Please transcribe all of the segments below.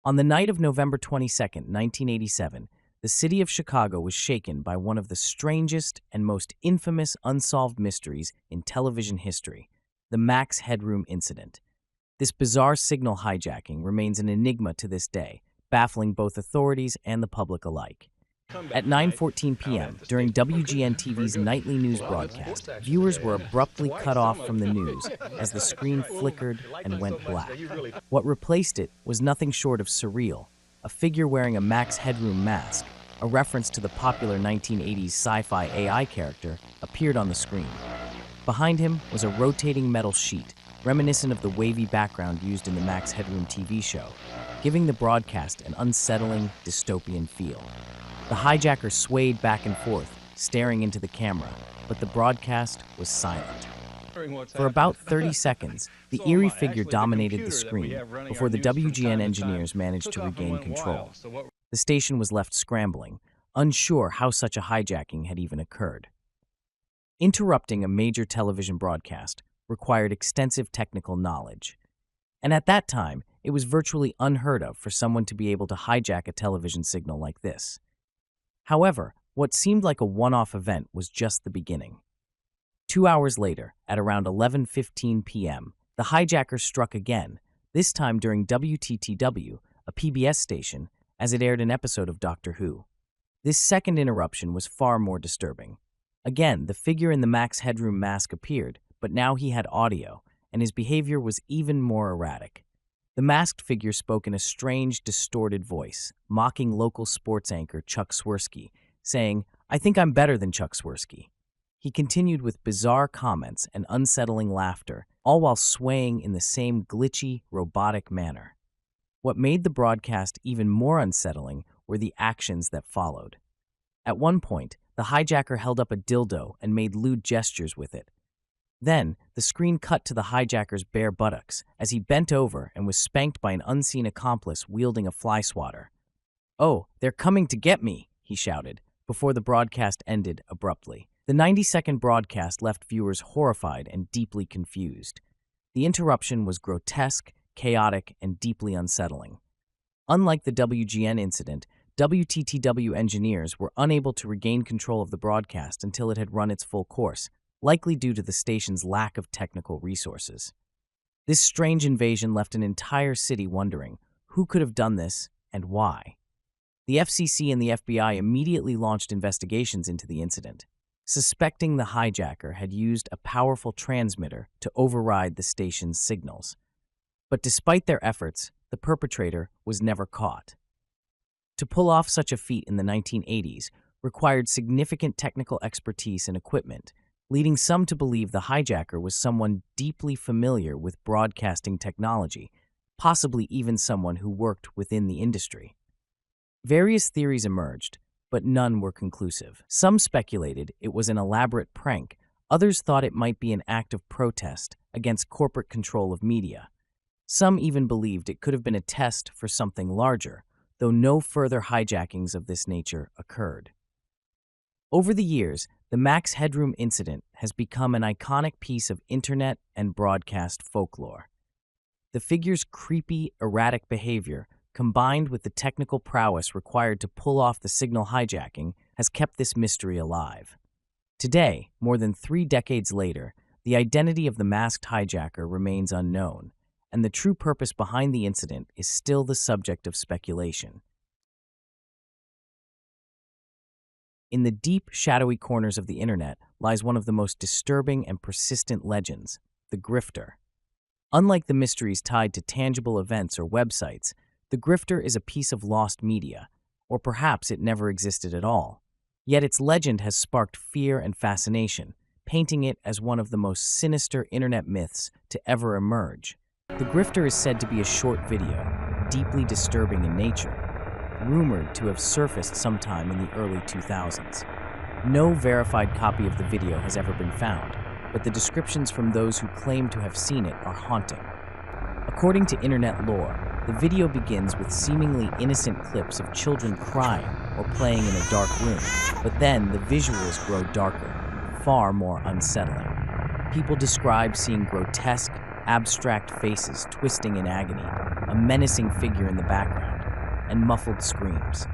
On the night of November 22nd, 1987, the city of Chicago was shaken by one of the strangest and most infamous unsolved mysteries in television history, the Max Headroom incident. This bizarre signal hijacking remains an enigma to this day, baffling both authorities and the public alike. At 9:14 p.m., during WGN-TV's nightly news broadcast, viewers were abruptly cut off from the news as the screen flickered and went black. What replaced it was nothing short of surreal. A figure wearing a Max Headroom mask, a reference to the popular 1980s sci-fi AI character, appeared on the screen. Behind him was a rotating metal sheet, reminiscent of the wavy background used in the Max Headroom TV show, giving the broadcast an unsettling, dystopian feel. The hijacker swayed back and forth, staring into the camera, but the broadcast was silent. For about 30 seconds, the eerie figure dominated the screen before the WGN engineers managed to regain control. The station was left scrambling, unsure how such a hijacking had even occurred. Interrupting a major television broadcast required extensive technical knowledge. And at that time, it was virtually unheard of for someone to be able to hijack a television signal like this. However, what seemed like a one-off event was just the beginning. 2 hours later, at around 11:15 p.m., the hijacker struck again, this time during WTTW, a PBS station, as it aired an episode of Doctor Who. This second interruption was far more disturbing. Again, the figure in the Max Headroom mask appeared, but now he had audio, and his behavior was even more erratic. The masked figure spoke in a strange, distorted voice, mocking local sports anchor Chuck Swirsky, saying, "I think I'm better than Chuck Swirsky." He continued with bizarre comments and unsettling laughter, all while swaying in the same glitchy, robotic manner. What made the broadcast even more unsettling were the actions that followed. At one point, the hijacker held up a dildo and made lewd gestures with it. Then, the screen cut to the hijacker's bare buttocks as he bent over and was spanked by an unseen accomplice wielding a fly swatter. "Oh, they're coming to get me," he shouted, before the broadcast ended abruptly. The 90-second broadcast left viewers horrified and deeply confused. The interruption was grotesque, chaotic, and deeply unsettling. Unlike the WGN incident, WTTW engineers were unable to regain control of the broadcast until it had run its full course, likely due to the station's lack of technical resources. This strange invasion left an entire city wondering who could have done this and why. The FCC and the FBI immediately launched investigations into the incident, suspecting the hijacker had used a powerful transmitter to override the station's signals. But despite their efforts, the perpetrator was never caught. To pull off such a feat in the 1980s required significant technical expertise and equipment, leading some to believe the hijacker was someone deeply familiar with broadcasting technology, possibly even someone who worked within the industry. Various theories emerged, but none were conclusive. Some speculated it was an elaborate prank, others thought it might be an act of protest against corporate control of media. Some even believed it could have been a test for something larger, though no further hijackings of this nature occurred. Over the years, the Max Headroom incident has become an iconic piece of internet and broadcast folklore. The figure's creepy, erratic behavior, combined with the technical prowess required to pull off the signal hijacking, has kept this mystery alive. Today, more than 3 decades later, the identity of the masked hijacker remains unknown, and the true purpose behind the incident is still the subject of speculation. In the deep, shadowy corners of the internet lies one of the most disturbing and persistent legends, the grifter. Unlike the mysteries tied to tangible events or websites, the grifter is a piece of lost media, or perhaps it never existed at all. Yet its legend has sparked fear and fascination, painting it as one of the most sinister internet myths to ever emerge. The grifter is said to be a short video, deeply disturbing in nature, rumored to have surfaced sometime in the early 2000s. No verified copy of the video has ever been found, but the descriptions from those who claim to have seen it are haunting. According to internet lore, the video begins with seemingly innocent clips of children crying or playing in a dark room, but then the visuals grow darker, far more unsettling. People describe seeing grotesque, abstract faces twisting in agony, a menacing figure in the background, and muffled screams.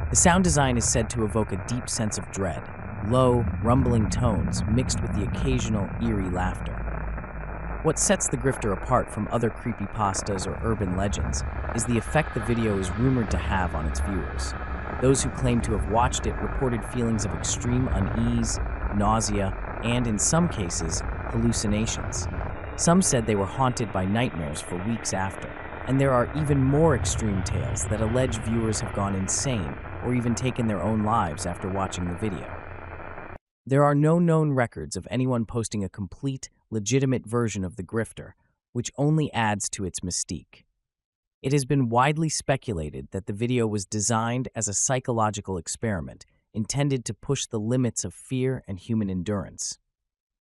The sound design is said to evoke a deep sense of dread, low, rumbling tones mixed with the occasional eerie laughter. What sets the grifter apart from other creepypastas or urban legends is the effect the video is rumored to have on its viewers. Those who claim to have watched it reported feelings of extreme unease, nausea, and in some cases, hallucinations. Some said they were haunted by nightmares for weeks after, and there are even more extreme tales that allege viewers have gone insane or even taken their own lives after watching the video. There are no known records of anyone posting a complete, legitimate version of the grifter, which only adds to its mystique. It has been widely speculated that the video was designed as a psychological experiment intended to push the limits of fear and human endurance.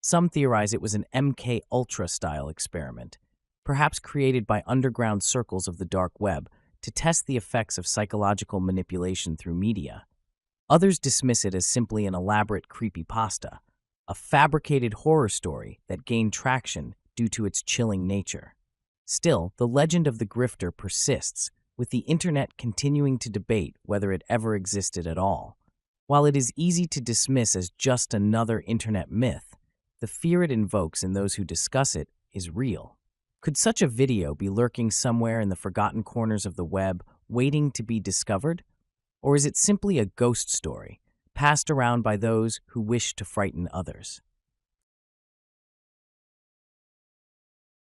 Some theorize it was an MK Ultra-style experiment, perhaps created by underground circles of the dark web to test the effects of psychological manipulation through media. Others dismiss it as simply an elaborate creepypasta, a fabricated horror story that gained traction due to its chilling nature. Still, the legend of the grifter persists, with the internet continuing to debate whether it ever existed at all. While it is easy to dismiss as just another internet myth, the fear it invokes in those who discuss it is real. Could such a video be lurking somewhere in the forgotten corners of the web, waiting to be discovered? Or is it simply a ghost story, passed around by those who wish to frighten others?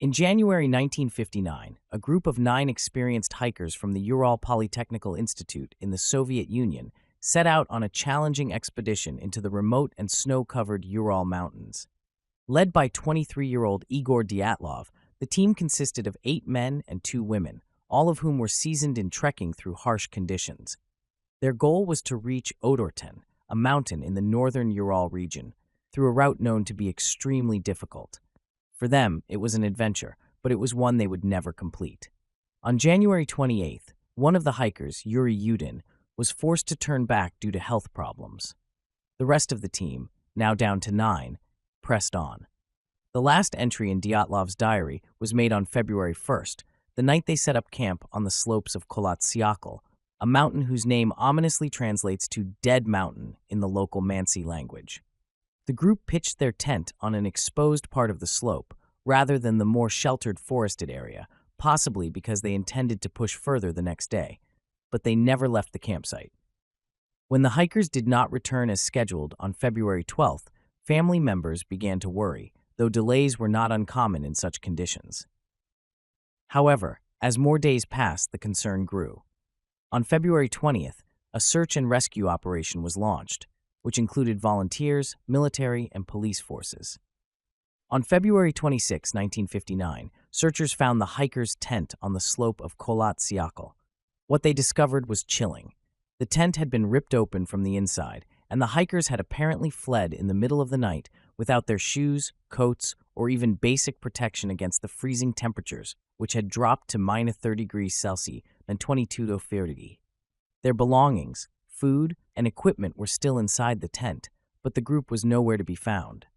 In January 1959, a group of 9 experienced hikers from the Ural Polytechnical Institute in the Soviet Union set out on a challenging expedition into the remote and snow-covered Ural Mountains. Led by 23-year-old Igor Dyatlov, the team consisted of 8 men and 2 women, all of whom were seasoned in trekking through harsh conditions. Their goal was to reach Odorten, a mountain in the northern Ural region, through a route known to be extremely difficult. For them, it was an adventure, but it was one they would never complete. On January 28th, one of the hikers, Yuri Yudin, was forced to turn back due to health problems. The rest of the team, now down to 9, pressed on. The last entry in Dyatlov's diary was made on February 1st, the night they set up camp on the slopes of Kholat Syakhl, a mountain whose name ominously translates to Dead Mountain in the local Mansi language. The group pitched their tent on an exposed part of the slope, rather than the more sheltered forested area, possibly because they intended to push further the next day, but they never left the campsite. When the hikers did not return as scheduled on February 12th, family members began to worry, though delays were not uncommon in such conditions. However, as more days passed, the concern grew. On February 20th, a search and rescue operation was launched, which included volunteers, military, and police forces. On February 26, 1959, searchers found the hikers' tent on the slope of Kholat Syakhl. What they discovered was chilling. The tent had been ripped open from the inside, and the hikers had apparently fled in the middle of the night without their shoes, coats, or even basic protection against the freezing temperatures, which had dropped to -30 degrees Celsius and 22 Fahrenheit. Their belongings, food, and equipment were still inside the tent, but the group was nowhere to be found.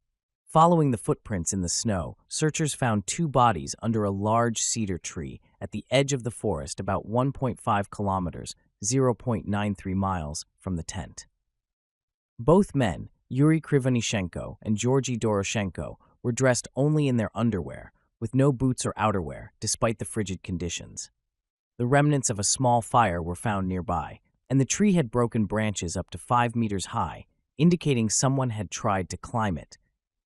Following the footprints in the snow, searchers found 2 bodies under a large cedar tree at the edge of the forest about 1.5 kilometers, 0.93 miles, from the tent. Both men, Yuri Krivonishenko and Georgy Doroshenko, were dressed only in their underwear, with no boots or outerwear, despite the frigid conditions. The remnants of a small fire were found nearby, and the tree had broken branches up to 5 meters high, indicating someone had tried to climb it,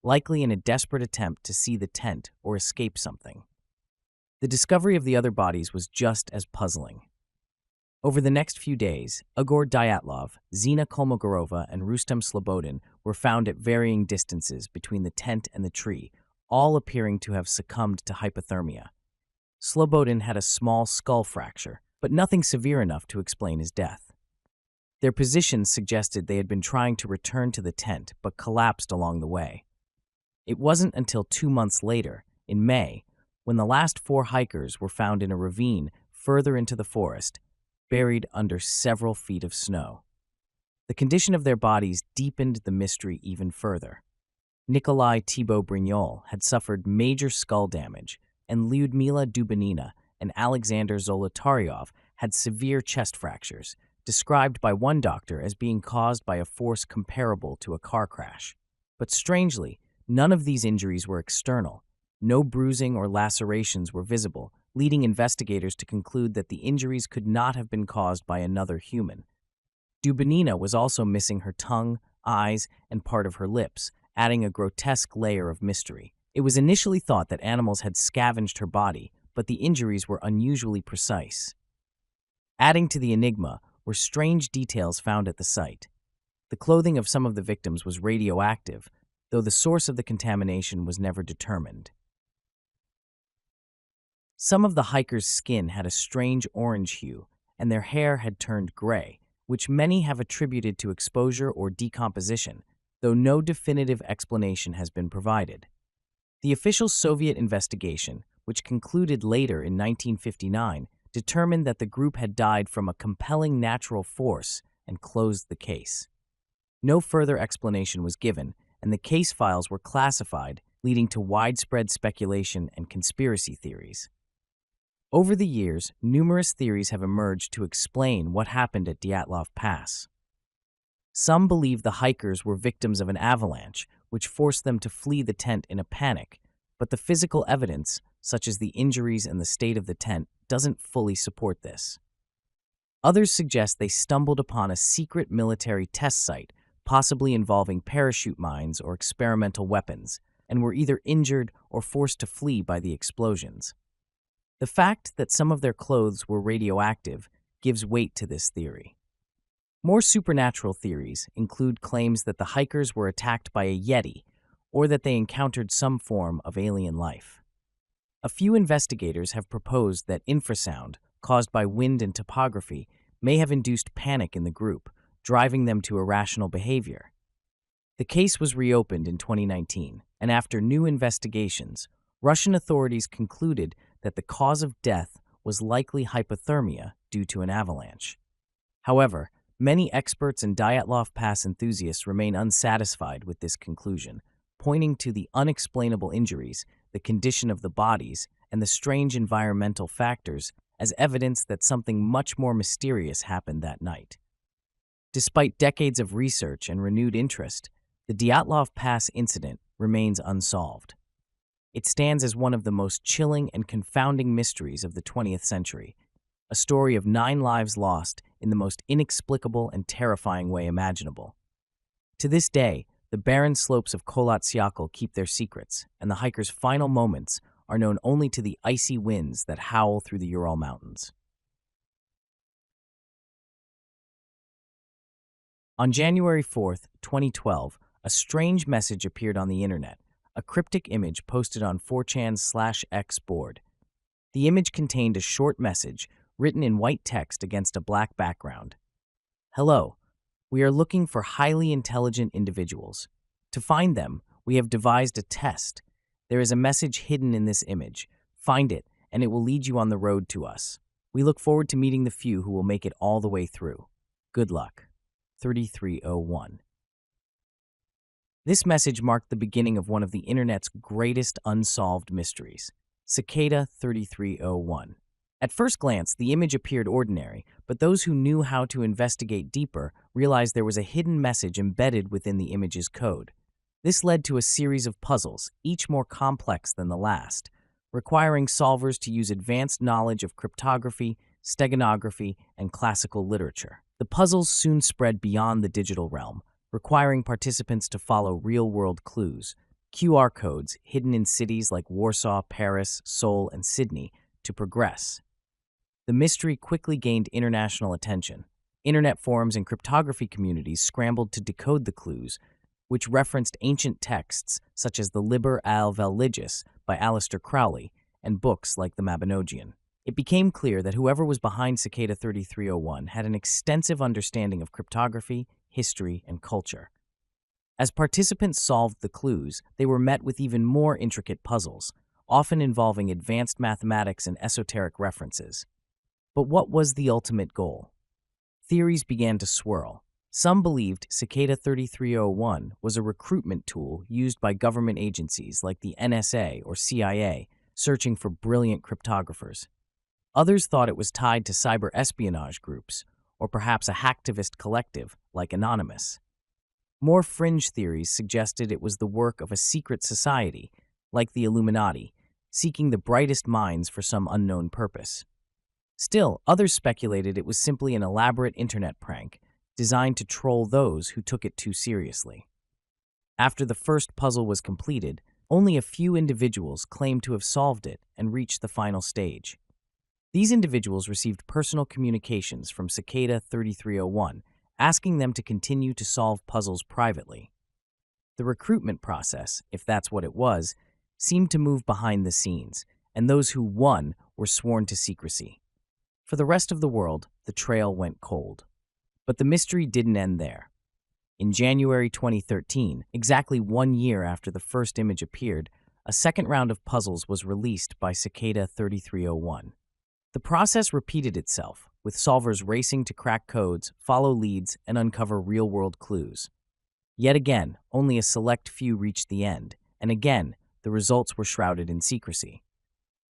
likely in a desperate attempt to see the tent or escape something. The discovery of the other bodies was just as puzzling. Over the next few days, Igor Dyatlov, Zina Kolmogorova, and Rustem Slobodin were found at varying distances between the tent and the tree, all appearing to have succumbed to hypothermia. Slobodin had a small skull fracture, but nothing severe enough to explain his death. Their positions suggested they had been trying to return to the tent but collapsed along the way. It wasn't until 2 months later, in May, when the last 4 hikers were found in a ravine further into the forest, buried under several feet of snow. The condition of their bodies deepened the mystery even further. Nikolai Thibault Brignol had suffered major skull damage, and Lyudmila Dubinina and Alexander Zolotaryov had severe chest fractures, described by one doctor as being caused by a force comparable to a car crash. But strangely, none of these injuries were external. No bruising or lacerations were visible, leading investigators to conclude that the injuries could not have been caused by another human. Dubinina was also missing her tongue, eyes, and part of her lips, adding a grotesque layer of mystery. It was initially thought that animals had scavenged her body, but the injuries were unusually precise. Adding to the enigma were strange details found at the site. The clothing of some of the victims was radioactive, though the source of the contamination was never determined. Some of the hikers' skin had a strange orange hue, and their hair had turned gray, which many have attributed to exposure or decomposition, though no definitive explanation has been provided. The official Soviet investigation, which concluded later in 1959, determined that the group had died from a compelling natural force and closed the case. No further explanation was given, and the case files were classified, leading to widespread speculation and conspiracy theories. Over the years, numerous theories have emerged to explain what happened at Dyatlov Pass. Some believe the hikers were victims of an avalanche, which forced them to flee the tent in a panic, but the physical evidence, such as the injuries and the state of the tent, doesn't fully support this. Others suggest they stumbled upon a secret military test site, possibly involving parachute mines or experimental weapons, and were either injured or forced to flee by the explosions. The fact that some of their clothes were radioactive gives weight to this theory. More supernatural theories include claims that the hikers were attacked by a yeti or that they encountered some form of alien life. A few investigators have proposed that infrasound, caused by wind and topography, may have induced panic in the group, driving them to irrational behavior. The case was reopened in 2019, and after new investigations, Russian authorities concluded that the cause of death was likely hypothermia due to an avalanche. However, many experts and Dyatlov Pass enthusiasts remain unsatisfied with this conclusion, pointing to the unexplainable injuries, the condition of the bodies, and the strange environmental factors as evidence that something much more mysterious happened that night. Despite decades of research and renewed interest, the Dyatlov Pass incident remains unsolved. It stands as one of the most chilling and confounding mysteries of the 20th century, a story of 9 lives lost in the most inexplicable and terrifying way imaginable. To this day, the barren slopes of Kholat Syakhl keep their secrets, and the hikers' final moments are known only to the icy winds that howl through the Ural Mountains. On January 4, 2012, a strange message appeared on the internet, a cryptic image posted on 4chan/X board. The image contained a short message written in white text against a black background. Hello, we are looking for highly intelligent individuals. To find them, we have devised a test. There is a message hidden in this image. Find it, and it will lead you on the road to us. We look forward to meeting the few who will make it all the way through. Good luck. 3301. This message marked the beginning of one of the internet's greatest unsolved mysteries, Cicada 3301. At first glance, the image appeared ordinary, but those who knew how to investigate deeper realized there was a hidden message embedded within the image's code. This led to a series of puzzles, each more complex than the last, requiring solvers to use advanced knowledge of cryptography, steganography, and classical literature. The puzzles soon spread beyond the digital realm, requiring participants to follow real-world clues, QR codes hidden in cities like Warsaw, Paris, Seoul, and Sydney, to progress. The mystery quickly gained international attention. Internet forums and cryptography communities scrambled to decode the clues, which referenced ancient texts such as the Liber al-Vel Legis by Aleister Crowley and books like the Mabinogion. It became clear that whoever was behind Cicada 3301 had an extensive understanding of cryptography, history, and culture. As participants solved the clues, they were met with even more intricate puzzles, often involving advanced mathematics and esoteric references. But what was the ultimate goal? Theories began to swirl. Some believed Cicada 3301 was a recruitment tool used by government agencies like the NSA or CIA, searching for brilliant cryptographers. Others thought it was tied to cyber espionage groups, or perhaps a hacktivist collective like Anonymous. More fringe theories suggested it was the work of a secret society, like the Illuminati, seeking the brightest minds for some unknown purpose. Still, others speculated it was simply an elaborate internet prank designed to troll those who took it too seriously. After the first puzzle was completed, only a few individuals claimed to have solved it and reached the final stage. These individuals received personal communications from Cicada 3301, asking them to continue to solve puzzles privately. The recruitment process, if that's what it was, seemed to move behind the scenes, and those who won were sworn to secrecy. For the rest of the world, the trail went cold. But the mystery didn't end there. In January 2013, exactly 1 year after the first image appeared, a second round of puzzles was released by Cicada 3301. The process repeated itself, with solvers racing to crack codes, follow leads, and uncover real-world clues. Yet again, only a select few reached the end, and again, the results were shrouded in secrecy.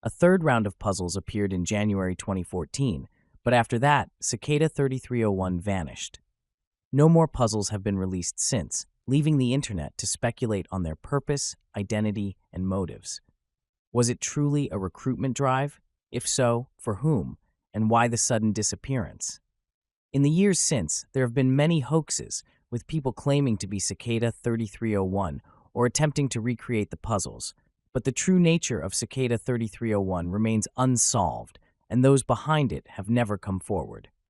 A third round of puzzles appeared in January 2014, but after that, Cicada 3301 vanished. No more puzzles have been released since, leaving the internet to speculate on their purpose, identity, and motives. Was it truly a recruitment drive? If so, for whom? And why the sudden disappearance? In the years since, there have been many hoaxes, with people claiming to be Cicada 3301 or attempting to recreate the puzzles. But the true nature of Cicada 3301 remains unsolved, and those behind it have never come forward.